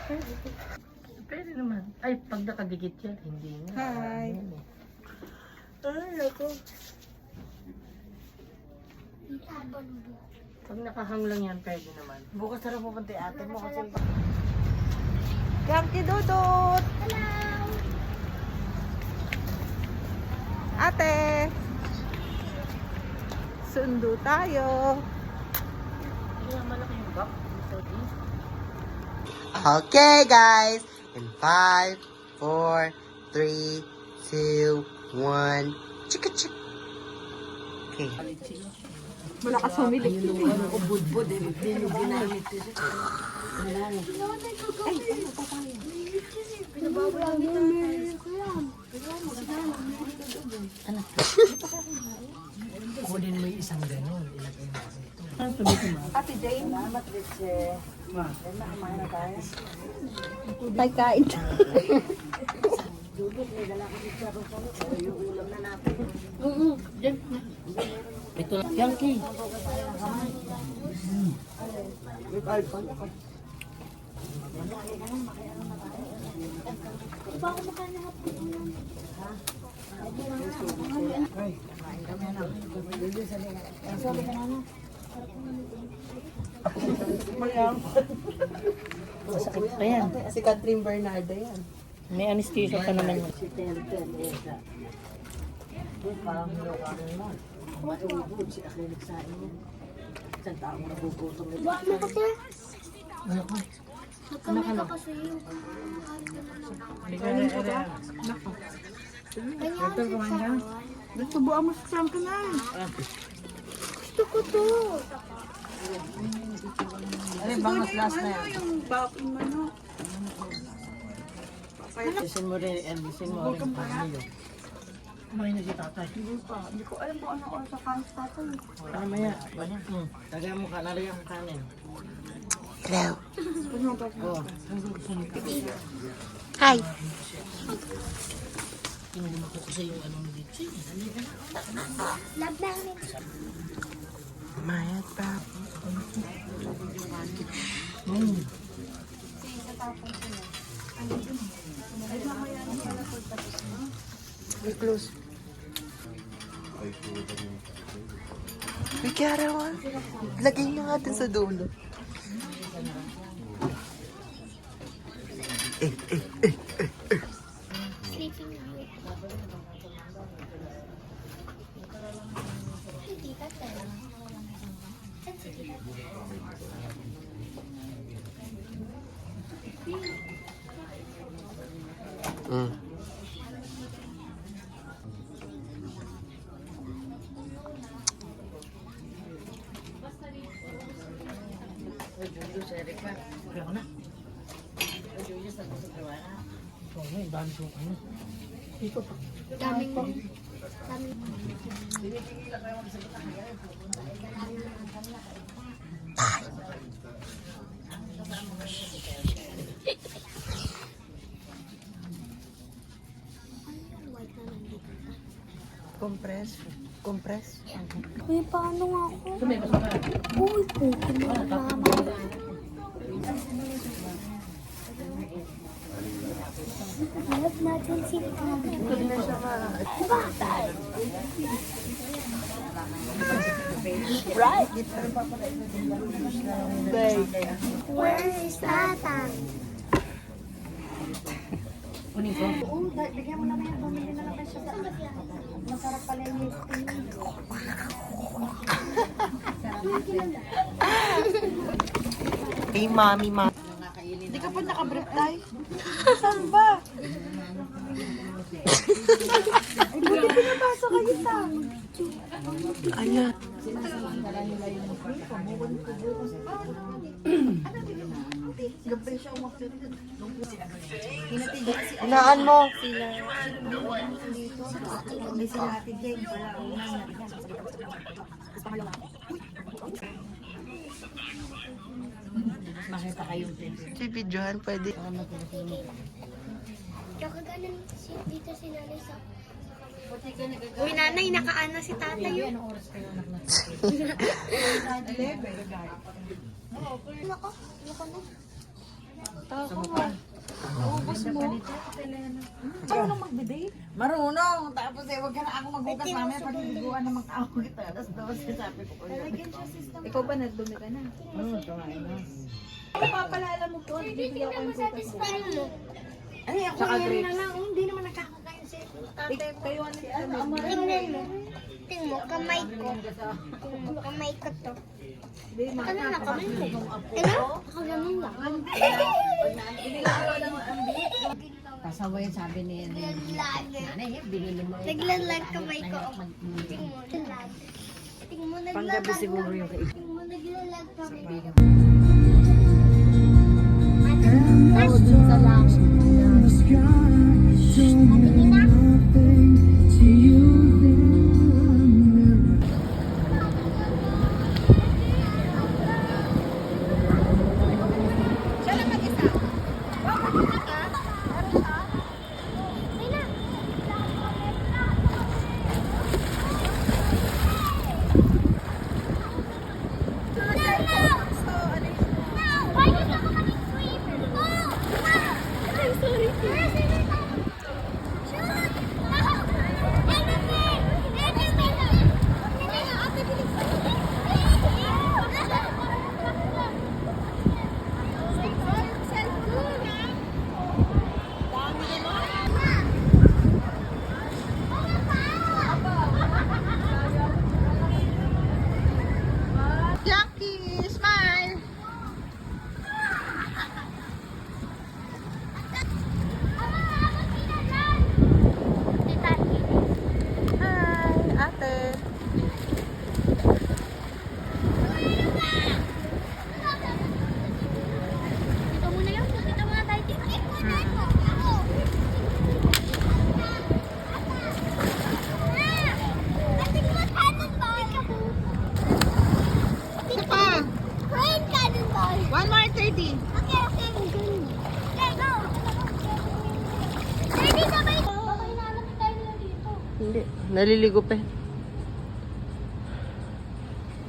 Pwede naman. Ay, pag nakadikit yan, hindi nga. Hi. Ay, ako. Pag nakahang lang yan, pwede naman. Bukas na rin pupunta yung ate mo kasi... Yankee Dudut! Hello! Ate! Sundo tayo. Kaya malaki yung gap. Okay, guys. In 5, 4, 3, 2, 1. Chika chik. Okay. Malakas humilig. Ubud-bud eh. Hindi nyo ginamit ko siya. Pinababayang kita. Ano? Kunin mo yung isang gano'n. Ilagay mo kasi ito. Ano sabi mo? Ate Jane. Salamat, Ritze. Ma, kumain na tayo. Tay kain. Dudut, may dala ko dito sa pero yung ulam na natin. Diyan. Ito lang. Yankee. Diba ako makahanap ko yun? Masakit pa yan. Si Catherine Bernardo yan. May anesthesia pa naman yun. Diba ano kasi? Ano ko? Nagkamay ka kasi yung kanya. Gusto buwan mo sa sangka na. Gusto ko to. Ano yung bangas last na yan? Yung baking manok. Alisin mo rin pamilyo. Kumain na si tatay. Hindi ko alam kung ano oras sa kain sa tatay. Ano maya? Tagay mo ka, nalagyan mo kanin. Hello. Oo. Hi. Hindi mo ko kasi yung anong dito. Love namin. Mayat pa. We close. Bigara mo. Lagay nyo nga din sa dulo. Sleeping now. Hindi ka talaga. Mm. Kaya ko na. Oo, may dami kong ano. Dito pa. Daming. Compress. Compress. Uy, paano nga ako? Uy, pukin mo na mama. Love natin si Mama. Right. Where is Tata? Kunin ko. Bigyan mo na yan. Bumili na lang kayo sa masarap pala yung Hey, mami, ma. Hindi ka pa nakabrief tayo. Saan ba? Ay, buti pinabasa kayo sa. Ayat. Gabi siya umakit. Hinaan mo. Hindi sila Ate Jane. Makita kayong pwede. Si videohan pwede. Tsaka ganun dito si nanay sa... Uy, nanay, nakaana si tatay yun. Anong oras kayo anak na? Ano ko? Ano ko na? Marunong. Tapos wag ka na ako maghugas mamaya pag-iliguan na mag-aw kita. Alas 12 sabi ko. Ikaw ba nagdumi ka na? Papalala mo po. Bibigyan ko yung prutas mo. Ay, ako yan na lang. Hindi naman nakakakain si tatay ko. Kayo ano? Tingnan mo. Tingnan mo, kamay ko. Tingnan mo, kamay ko to. Ano na kamay ko? Ano? Ako ganun lang. Pasaway sabi ni Naglag. nanay, binili mo. Naglalag kamay ko. Tingnan mo, naglag. Tingnan mo, naglalag. Panggabi siguro yung kay. Tingnan mo, naglalag kamay ko. Isa lang. Patingin na. Jackie, smile! Hi, ate. Dito muna yun. Dito muna tayo. Isa pa. Rain cannonball. 1 more 30. Okay, okay. Okay, go. Ready, sabay. Baka hinahanap tayo nila dito. Hindi, naliligo pa.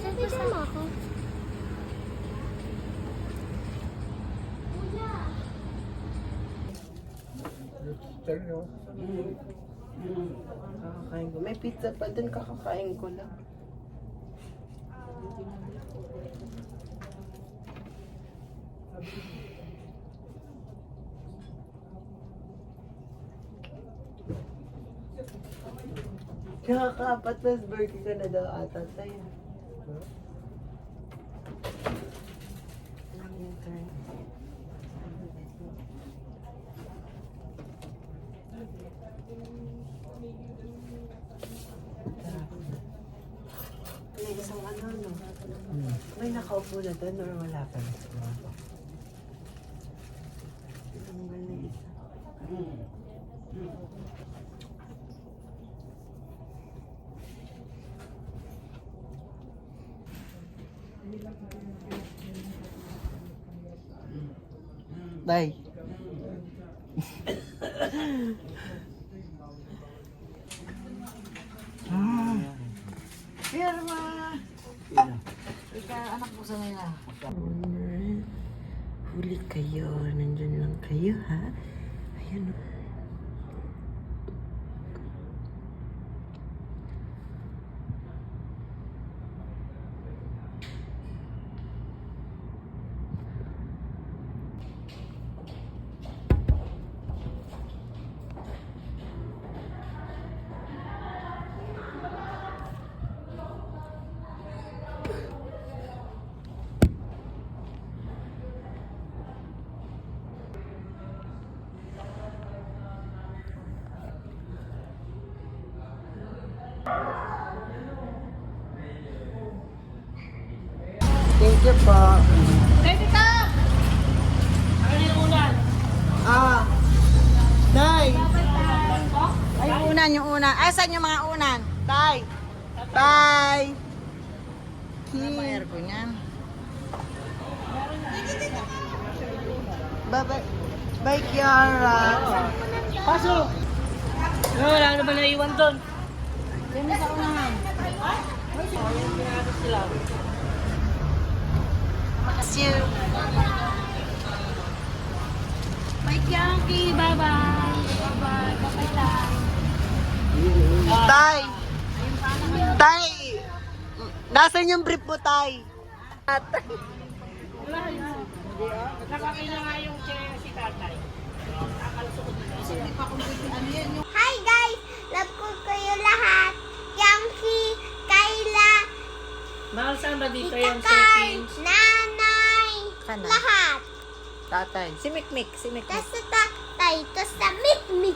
Sabi sama ako. Kakakain ko. May pizza pa dun, kakakain ko lang. Nakaka-apat na birthday ka na daw ata tayo. Ano yung turn? May isang ano, no? May nakaupo na doon or wala pa na siguro? Tinanggal na isa. Day. Pirma! Ika, anak mo sa nila. Huli kayo. Nandyan lang kayo, ha? Ayan. Thank you po. Ready ka! Ah. Day. Ay, yung unan, yung unan. Ay, saan yung mga unan? Tay. Tay. Ano ba aircon yan? Bye-bye. Bye, Kiara. Pasok! No, wala na ba naiwan doon? Yan na sa unahan. See you. Yankee. Bye-bye. Bye-bye. Bye-bye, Tay. Tay! Tay! Nasaan yung brief mo, Tay? Hi guys! Love ko kayo lahat. Yankee, Kayla, Mahal saan ba dito Tita yung Carl, settings? Nanay, Kana? lahat. Tatay. Si Mikmik. Si Mikmik. Tas sa tatay, tas sa mikmik.